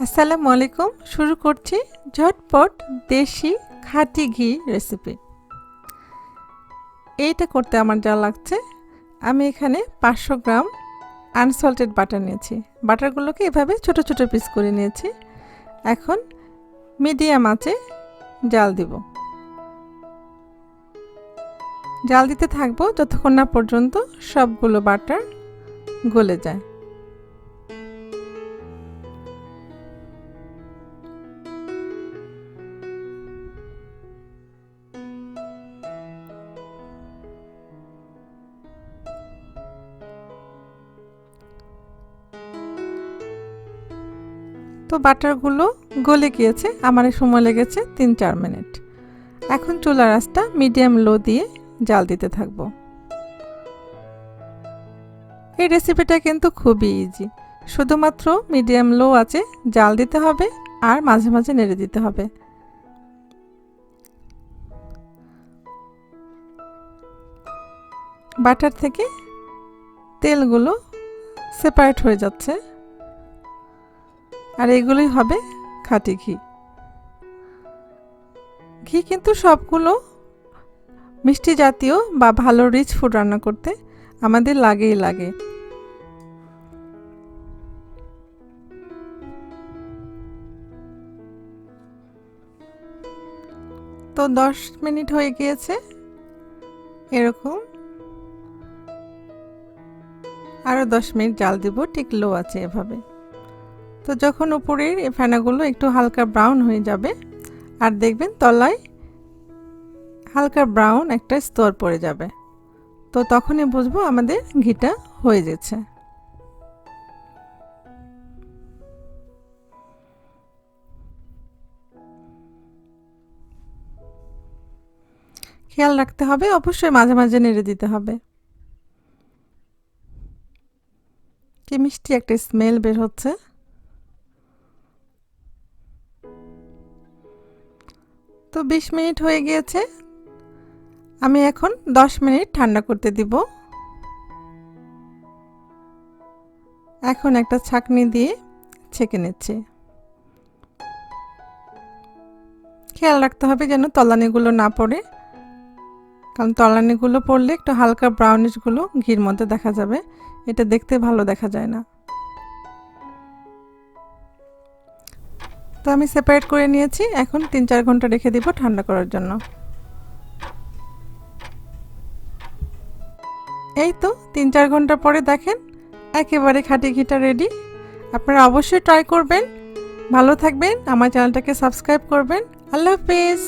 আসসালামু আলাইকুম। শুরু করছি ঝটপট দেশি খাঁটি ঘি রেসিপি। এইটা করতে আমার যা লাগছে, আমি এখানে 500 গ্রাম আনসল্টেড বাটার নিয়েছি। বাটারগুলোকে এভাবে ছোট ছোট পিস করে নিয়েছি। এখন মিডিয়াম আঁচে জাল দিব। জাল দিতে থাকবো যতক্ষণ না পর্যন্ত সবগুলো বাটার গলে যায়। তো বাটারগুলো গলে গিয়েছে, আমার সময় লেগেছে 3-4 মিনিট। এখন চুলার আঁচটা মিডিয়াম লো দিয়ে জাল দিতে থাকবো। এই রেসিপিটা কিন্তু খুবই ইজি, শুধুমাত্র মিডিয়াম লো আঁচে জাল দিতে হবে আর মাঝে মাঝে নেড়ে দিতে হবে। বাটার থেকে তেলগুলো সেপারেট হয়ে যাচ্ছে, আর এগুলোই হবে খাঁটি ঘি। ঘি কিন্তু সবগুলো মিষ্টি জাতীয় বা ভালো রিচ ফুড রান্না করতে আমাদের লাগেই লাগে। তো 10 মিনিট হয়ে গিয়েছে, এরকম আরও 10 মিনিট জাল দিব ঠিক লো আছে এভাবে। তো যখন উপরের এই ফেনাগুলো একটু হালকা ব্রাউন হয়ে যাবে আর দেখবেন তলায় হালকা ব্রাউন একটা স্তর পড়ে যাবে, তো তখনই বুঝবো আমাদের ঘিটা হয়ে যাচ্ছে। খেয়াল রাখতে হবে, অবশ্যই মাঝে মাঝে নেড়ে দিতে হবে। কি মিষ্টি একটা স্মেল বের হচ্ছে। তো 20 মিনিট হয়ে গিয়েছে, আমি এখন 10 মিনিট ঠান্ডা করতে দিব। এখন একটা ছাঁকনি দিয়ে ছেঁকে নিচ্ছি। খেয়াল রাখতে হবে যেন তলানিগুলো না পড়ে, কারণ তলানিগুলো পড়লে একটু হালকা ব্রাউনিশগুলো ঘির মধ্যে দেখা যাবে, এটা দেখতে ভালো দেখা যায় না। তো আমি সেপারেট করে নিয়েছি, এখন 3-4 ঘন্টা রেখে দিব ঠান্ডা করার জন্য। এই তো 3-4 ঘন্টা পরে দেখেন একেবারে খাঁটি ঘিটা রেডি। আপনারা অবশ্যই ট্রাই করবেন। ভালো থাকবেন, আমার চ্যানেলটাকে সাবস্ক্রাইব করবেন। আল্লাহ হাফেজ।